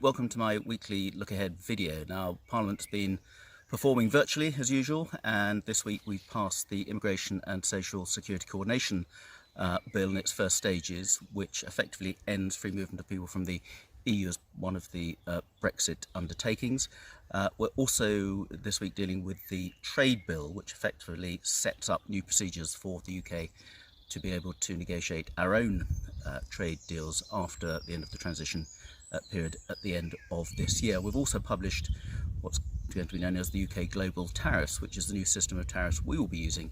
Welcome to my weekly look ahead video. Now, Parliament's been performing virtually as usual, and this week we've passed the Immigration and Social Security Coordination Bill in its first stages, which effectively ends free movement of people from the EU as one of the Brexit undertakings. We're also this week dealing with the Trade Bill, which effectively sets up new procedures for the UK to be able to negotiate our own trade deals after the end of the transition period at the end of this year. We've also published what's going to be known as the UK Global Tariffs, which is the new system of tariffs we will be using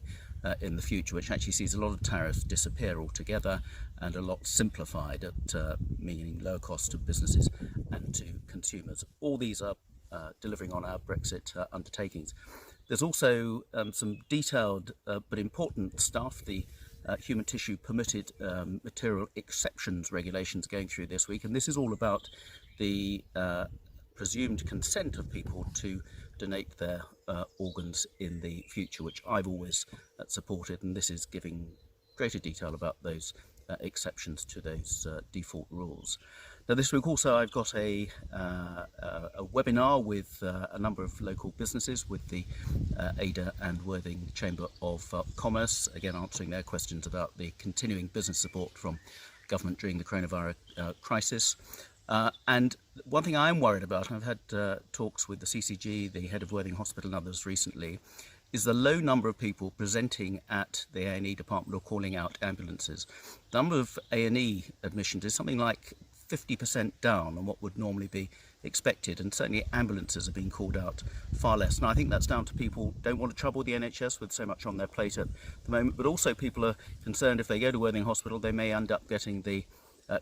in the future, which actually sees a lot of tariffs disappear altogether and a lot simplified, at meaning lower costs to businesses and to consumers. All these are delivering on our Brexit undertakings. There's also some detailed but important stuff. The human tissue permitted material exceptions regulations going through this week, and this is all about the presumed consent of people to donate their organs in the future, which I've always supported, and this is giving greater detail about those exceptions to those default rules. Now, this week also I've got a webinar with a number of local businesses, with the Ada and Worthing Chamber of Commerce, again answering their questions about the continuing business support from government during the coronavirus crisis. And one thing I'm worried about, and I've had talks with the CCG, the head of Worthing Hospital and others recently, is the low number of people presenting at the A&E department or calling out ambulances. The number of A&E admissions is something like 50% down on what would normally be expected, and certainly ambulances are being called out far less. And I think that's down to people don't want to trouble the NHS with so much on their plate at the moment, but also people are concerned if they go to Worthing Hospital they may end up getting the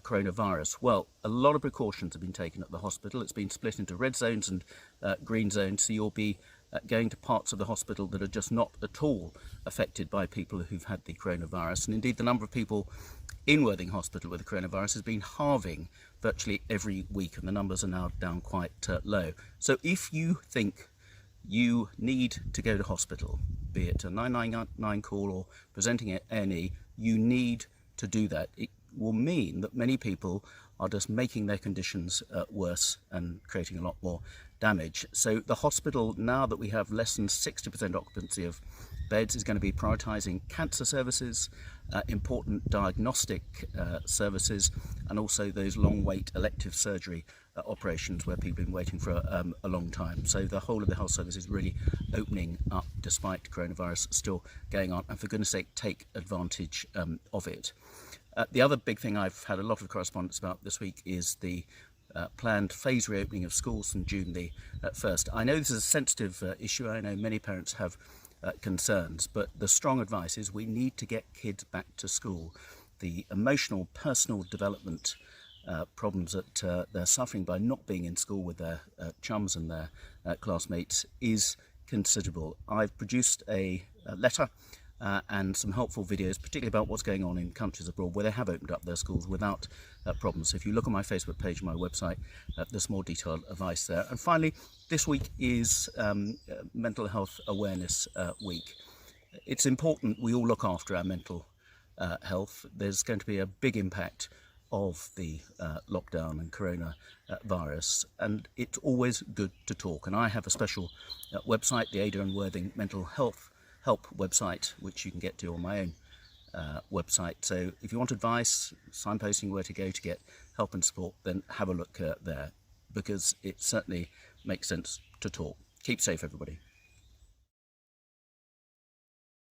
coronavirus. Well, a lot of precautions have been taken at the hospital. It's been split into red zones and green zones, so you'll be going to parts of the hospital that are just not at all affected by people who've had the coronavirus. And indeed, the number of people in Worthing Hospital with the coronavirus has been halving virtually every week, and the numbers are now down quite low. So if you think you need to go to hospital, be it a 999 call or presenting at A&E, you need to do that. It will mean that many people are just making their conditions worse and creating a lot more damage. So the hospital, now that we have less than 60% occupancy of beds, is going to be prioritising cancer services, important diagnostic services, and also those long wait elective surgery operations where people have been waiting for a long time. So the whole of the health service is really opening up despite coronavirus still going on, and for goodness sake, take advantage of it. The other big thing I've had a lot of correspondence about this week is the planned phased reopening of schools from June the 1st. I know this is a sensitive issue. I know many parents have concerns, but the strong advice is we need to get kids back to school. The emotional, personal development problems that they're suffering by not being in school with their chums and their classmates is considerable. I've produced a letter and some helpful videos, particularly about what's going on in countries abroad where they have opened up their schools without problems. So if you look on my Facebook page and my website, there's more detailed advice there. And finally, this week is Mental Health Awareness Week. It's important we all look after our mental health. There's going to be a big impact of the lockdown and coronavirus, and it's always good to talk. And I have a special website, the Ada and Worthing Mental Health Help website, which you can get to on my own website. So if you want advice, signposting where to go to get help and support, then have a look there, because it certainly makes sense to talk. Keep safe, everybody.